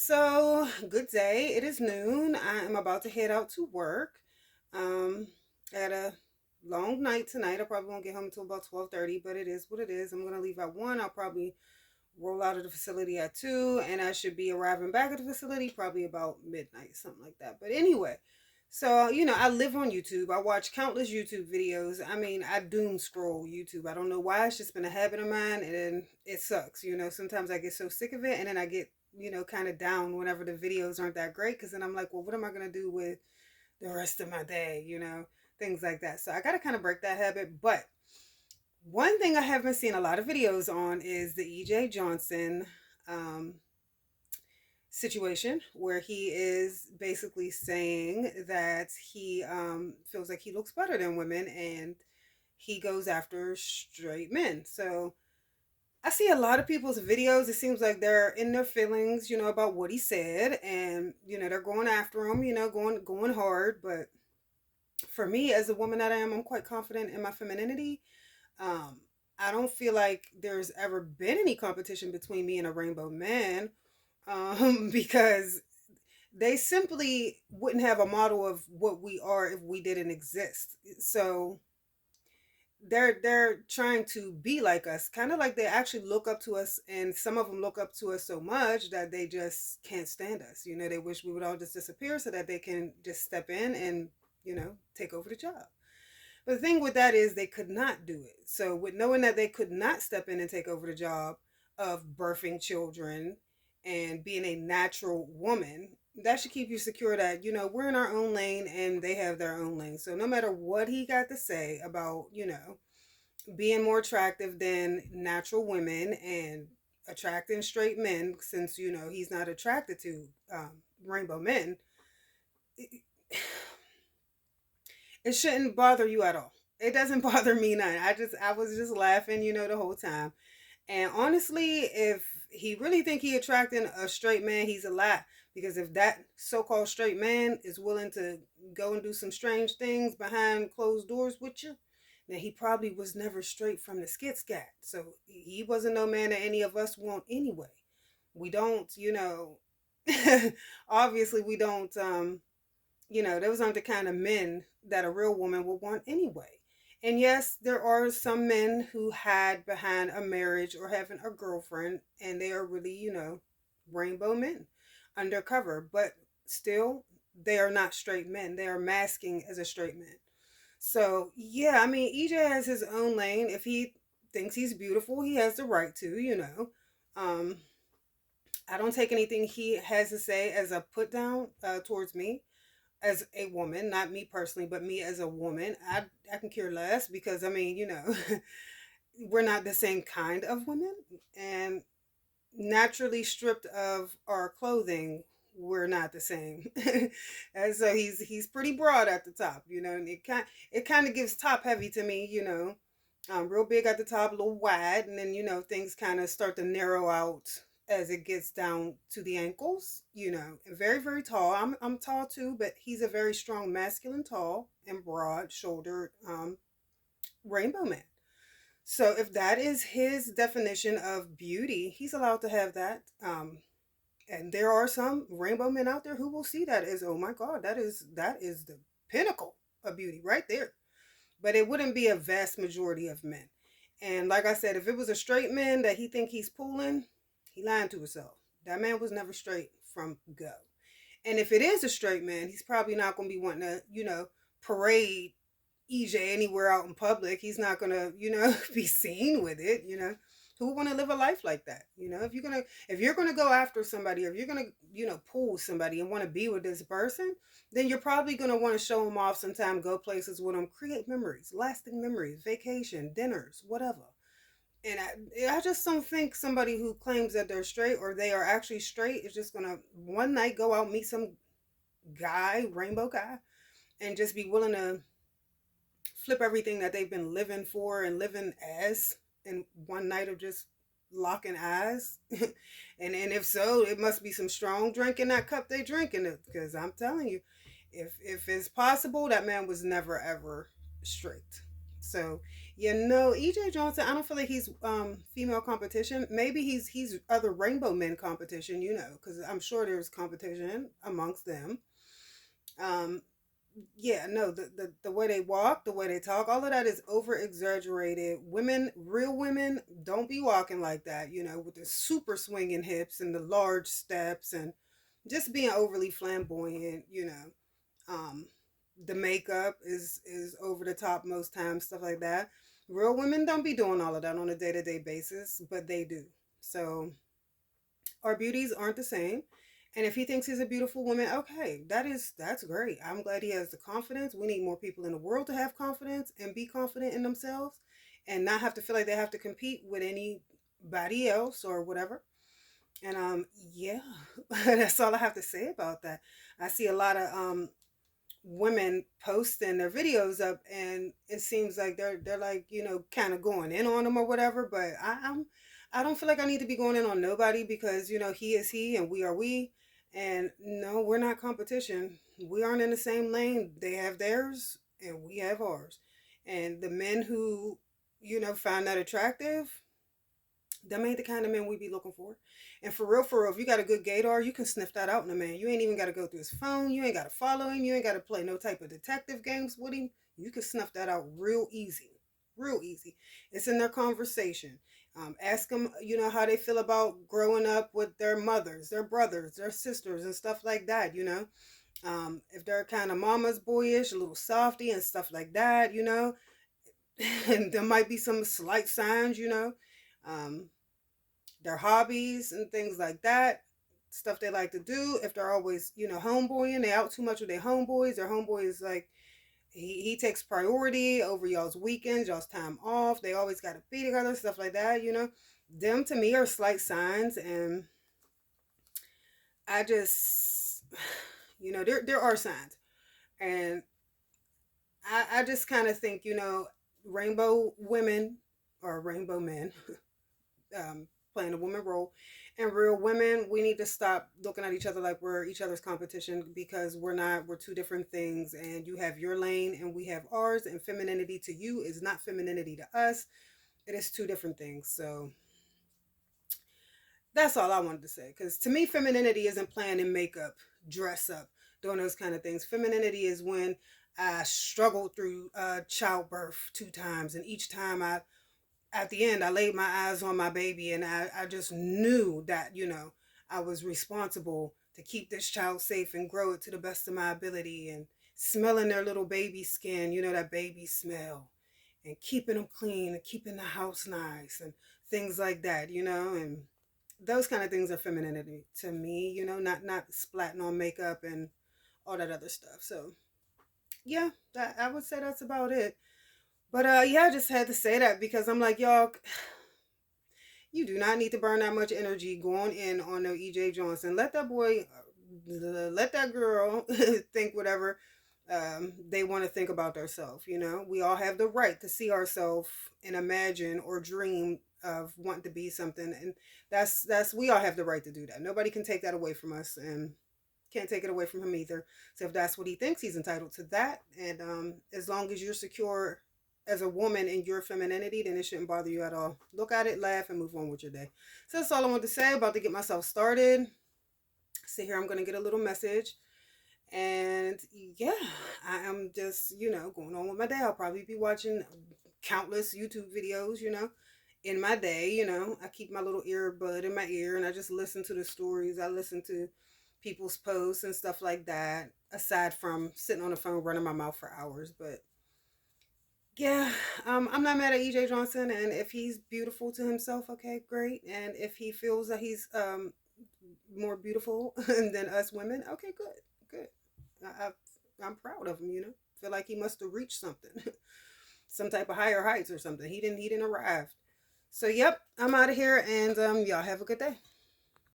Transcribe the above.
So, good day. It is noon. I am about to head out to work. Um, I had a long night tonight. I probably won't get home until about 12:30, but it is what it is. I'm gonna leave at 1. I'll probably roll out of the facility at 2, and I should be arriving back at the facility probably about midnight, something like that. But anyway, so I live on YouTube. I watch countless YouTube videos. I mean, I doom scroll YouTube. I don't know why. It's just been a habit of mine, and it sucks. Sometimes I get so sick of it, and then I get kind of down whenever the videos aren't that great, because then I'm like, well, what am I gonna do with the rest of my day? Things like that. So I gotta kind of break that habit, but one thing I haven't seen a lot of videos on is the EJ Johnson um, situation, where he is basically saying that he feels like he looks better than women and he goes after straight men. So I see a lot of people's videos. It seems like they're in their feelings, about what he said, and they're going after him, going hard. But for me, as a woman that I am, I'm quite confident in my femininity. um, I don't feel like there's ever been any competition between me and a rainbow man, because they simply wouldn't have a model of what we are if we didn't exist. So they're trying to be like us, kind of like they actually look up to us, and some of them look up to us so much that they just can't stand us. They wish we would all just disappear so that they can just step in and take over the job. But the thing with that is they could not do it. So with knowing that they could not step in and take over the job of birthing children and being a natural woman, that should keep you secure that, we're in our own lane and they have their own lane. So no matter what he got to say about, being more attractive than natural women and attracting straight men, since, he's not attracted to rainbow men, it shouldn't bother you at all. It doesn't bother me none. I was just laughing, the whole time. And honestly, if he really think he attracting a straight man, he's a lie. Because if that so-called straight man is willing to go and do some strange things behind closed doors with you, then he probably was never straight from the skit scat. So he wasn't no man that any of us want anyway. We don't, obviously we don't those aren't the kind of men that a real woman would want anyway. And yes, there are some men who hide behind a marriage or having a girlfriend, and they are really, rainbow men undercover, but still, they are not straight men. They are masking as a straight man. So, yeah, I mean, EJ has his own lane. If he thinks he's beautiful, he has the right to. Um, I don't take anything he has to say as a put down towards me as a woman, not me personally, but me as a woman. I can care less, because I mean, we're not the same kind of women, and naturally stripped of our clothing, we're not the same. And so he's pretty broad at the top, and it kind of gives top heavy to me, real big at the top, a little wide, and then things kind of start to narrow out as it gets down to the ankles. Very very tall. I'm tall too, but he's a very strong, masculine, tall and broad shouldered rainbow man. So if that is his definition of beauty, he's allowed to have that. And there are some rainbow men out there who will see that as, oh my God, that is the pinnacle of beauty right there. But it wouldn't be a vast majority of men. And like I said, if it was a straight man that he think he's pulling, he lying to himself. That man was never straight from go. And if it is a straight man, he's probably not going to be wanting to, parade EJ anywhere out in public. He's not going to, be seen with it. Who would want to live a life like that? If you're gonna go after somebody, or if you're gonna, pull somebody and want to be with this person, then you're probably gonna want to show them off sometime, go places with them, create memories, lasting memories, vacation, dinners, whatever. And I just don't think somebody who claims that they're straight, or they are actually straight, is just gonna one night go out, meet some guy, rainbow guy, and just be willing to flip everything that they've been living for and living as in one night of just locking eyes. And if so, it must be some strong drink in that cup they drinking it, because I'm telling you, if it's possible, that man was never ever straight. So Yeah, no, EJ Johnson, I don't feel like he's female competition. Maybe he's other rainbow men competition, because I'm sure there's competition amongst them. Um, yeah, no, the way they walk, the way they talk, all of that is over exaggerated. Women, real women, don't be walking like that, with the super swinging hips and the large steps and just being overly flamboyant. Um, the makeup is over the top most times, stuff like that. Real women don't be doing all of that on a day to day basis, but they do. So our beauties aren't the same. And if he thinks he's a beautiful woman, okay, that's great. I'm glad he has the confidence. We need more people in the world to have confidence and be confident in themselves and not have to feel like they have to compete with anybody else or whatever. And yeah, that's all I have to say about that. I see a lot of women posting their videos up, and it seems like they're like, kind of going in on them or whatever, but I don't feel like I need to be going in on nobody, because he is he and we are we. And no, we're not competition. We aren't in the same lane. They have theirs and we have ours. And the men who find that attractive, them ain't the kind of men we be looking for. And for real, if you got a good gaydar, you can sniff that out in a man. You ain't even got to go through his phone. You ain't got to follow him. You ain't got to play no type of detective games with him. You can snuff that out real easy. Real easy. It's in their conversation. Ask them, how they feel about growing up with their mothers, their brothers, their sisters, and stuff like that. If they're kind of mama's boyish, a little softy and stuff like that. And there might be some slight signs. Um, their hobbies and things like that, stuff they like to do. If they're always, homeboying, they out too much with their homeboys. Their homeboy is like, he takes priority over y'all's weekends, y'all's time off. They always got to be together, stuff like that. Them to me are slight signs, and I just, there are signs, and I just kind of think, rainbow women or rainbow men playing a woman role. And real women, we need to stop looking at each other like we're each other's competition, because we're not. We're two different things, and you have your lane and we have ours, and femininity to you is not femininity to us. It is two different things. So that's all I wanted to say, because to me, femininity isn't playing in makeup, dress up, doing those kind of things. Femininity is when I struggled through childbirth 2 times, and each time at the end, I laid my eyes on my baby, and I just knew that, I was responsible to keep this child safe and grow it to the best of my ability, and smelling their little baby skin, that baby smell, and keeping them clean and keeping the house nice and things like that. And those kind of things are femininity to me, not splatting on makeup and all that other stuff. So yeah, I would say that's about it. But yeah, I just had to say that because I'm like, y'all, you do not need to burn that much energy going in on no EJ Johnson. Let that boy, let that girl think whatever they want to think about themselves. We all have the right to see ourselves and imagine or dream of wanting to be something, and that's we all have the right to do that. Nobody can take that away from us, and can't take it away from him either. So if that's what he thinks, he's entitled to that. And as long as you're secure as a woman in your femininity, then it shouldn't bother you at all. Look at it, laugh, and move on with your day. So that's all I want to say. About to get myself started. See here, I'm gonna get a little message. And yeah, I am just, going on with my day. I'll probably be watching countless YouTube videos, in my day. I keep my little earbud in my ear and I just listen to the stories. I listen to people's posts and stuff like that, aside from sitting on the phone running my mouth for hours. But yeah, I'm not mad at EJ Johnson, and if he's beautiful to himself, okay, great. And if he feels that he's more beautiful than us women, okay, good, good. I'm proud of him. Feel like he must have reached something, some type of higher heights or something. He didn't arrive. So yep, I'm out of here, and y'all have a good day.